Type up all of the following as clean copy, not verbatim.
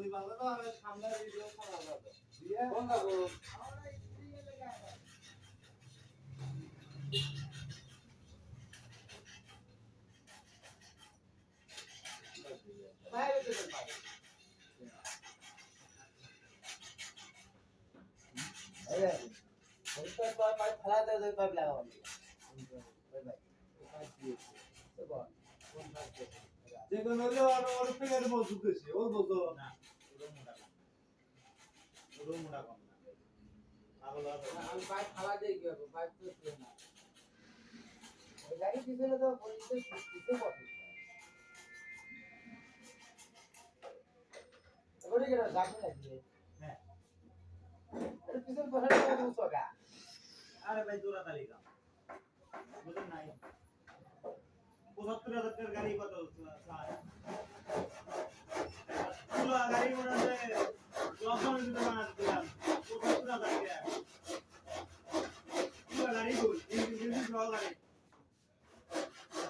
যদি ভালো না আমি সামনে ভিডিও করা যাবে দিয়ে কোন যাবো আমরা স্ক্রিনে লেগে আছে বাইরে যেতে পারে এই ওইটা পাইপ ফেলা দেয় পাইপ লাগাবো ভাই ভাই পাইপ দিয়েছে তো বল কোন পাইপ যেগুলো হলো আর ফিগার মজবুত বেশি ওই বলতো না ওরও মোটা কম না আগলা আমি পাইপ ফালা দেই কি হবে পাইপ তো ছিল না ওই গাড়ি পিছনে তো বলতে কিছু কথা ওরে কেন যাবে নাকি হ্যাঁ আরে পিছন বসাতে কত উঁচুকা আরে ভাই দৌড়া তালিকা বুঝেন নাই ৭৫,০০০ টাকার গাড়ি কত স্যার পুরো গাড়ি মনে হয় লকডাউনের ভিতরে বানাতে দিলাম ৭৫,০০০ টাকা পুরো গাড়ি ফুল ইঞ্জিন সহ গাড়ি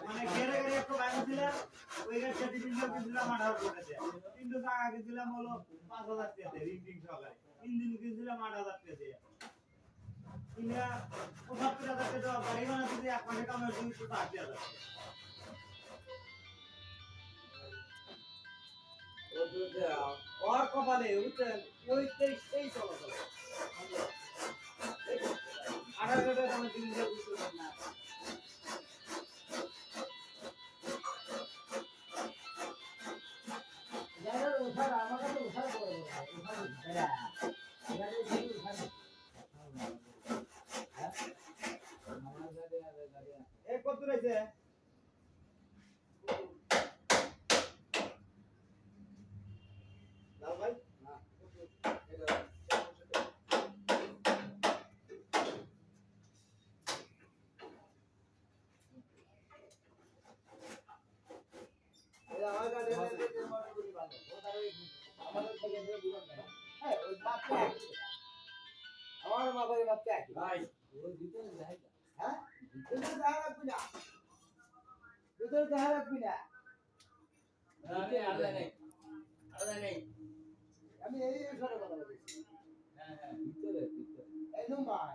মানে গেরে গেরে একটু বানিয়ে দিলাম ওই গাড়িটা দিলাম ৮,০০০ টাকা দিয়ে কিন্তু টাকা দিলাম হলো ৫,০০০ টাকা দিয়ে রিং সহ গাড়ি ইঞ্জিন কিনছিলাম ৮,০০০ টাকা দিয়ে ইন্ডিয়া ৭৫,০০০ টাকা গাড়ি বানাতে দিয়ে এক মাসে কামাই করতে ৮,০০০ और कपाले उठेन ওই তেই চলাচল 18 টাকা দামে দিন দিয়ে বুঝতে পারেন না যারা উঠার আমাকে তো উঠার করে উঠার বেড়া যারা দিন উঠার হ্যাঁ আমার গাড়ি এ কত রয়েছে লাল ভাই না এটা এই আমার গাড়ি নিয়ে মোটর গুলি ভালো ও তারে আমাদের থেকে দিয়ে দিবেন না হ্যাঁ ওই বাপটা আমার বাবার বাপটা কি ভাই ওই ভিতরে যাই হ্যাঁ ভিতরে যা রাখবি না ভিতরে যা রাখবি না আরে আরে নাই আমি এই সরে কথা বলছি হ্যাঁ হ্যাঁ ভিতরে এই ভাই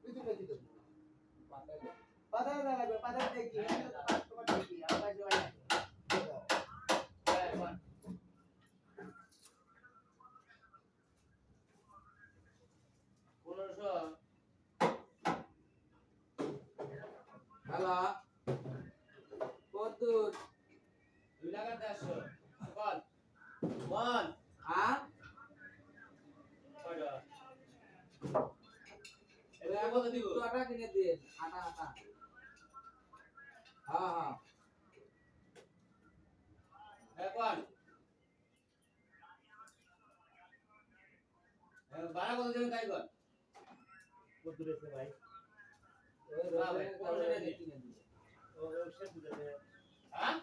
ভিতরে পাতা লাগবে পাতা দেখি তোমার দেখি আমার কাছে ভাই হ্যালো কত 2 টাকা 150 বল বল আর কয়টা এটা কত দিব আটা কিনে দিয়ে আটা হ্যাঁ এখন ভাড়া কত দেবেন তাই কর কত দূরেছে ভাই ওই ভাই কোনটা দিয়ে কিনে দিবে ও সে বুঝাতে হ্যাঁ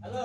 হ্যালো